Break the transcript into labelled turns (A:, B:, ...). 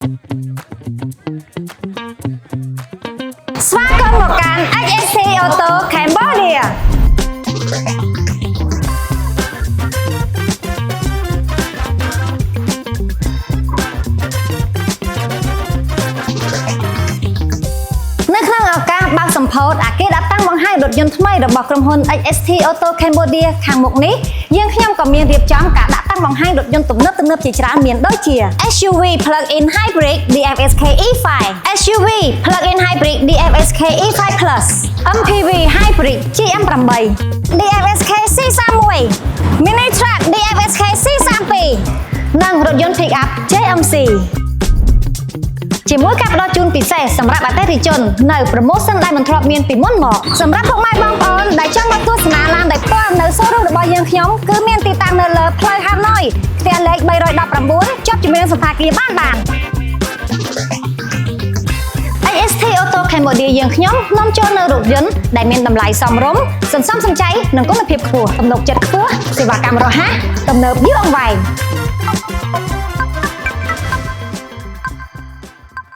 A: ស្វាគមន៍មកកាន់ HST Auto Cambodia នៅក្នុងឱកាសបើកសម្ពោធអគារដាក់តាំងបង្ហាញរថយន្តថ្មីរបស់ក្រុមហ៊ុន HST Auto Cambodia ខាងមុខនេះយើងខ្ញុំក៏មានរៀបចំការដាក់តាំងបង្ហាញរថយន្តទំនើបជាច្រើនមានដូចជា SUV Plug-in Hybrid DFSK E5 SUV Plug-in Hybrid DFSK E5 Plus MPV Hybrid GM8 DFSK C31 Mini Truck DFSK C32 និងរថយន្ត Pick-up JMCជាមួយការផ្ដល់ជូនពិសេសសម្រាប់អតិថិជននៅ promotion ដែលមិនធ្លាប់មានពីមុនមកសម្រាប់ពុកម៉ែបងប្អូនដែលចង់មកទស្សនាឡានដោយផ្ទាល់នៅ showroom របស់យើងខ្ញុំគឺមានទីតាំងនៅលើផ្លូវហាណូយផ្ទះលេខ319ជាប់ជាមួយនឹងសណ្ឋាគារបាន HST Auto Cambodia យើងខ្ញុំនាំចូលនៅរថយន្តដែលមានតម្លៃសមរម្យសន្សំសំចៃនិងគុណភាពខ្ពស់ទំនុកចិត្តខ្ពស់សេវាកម្មរហ័សទំនើបយូរអង្វែង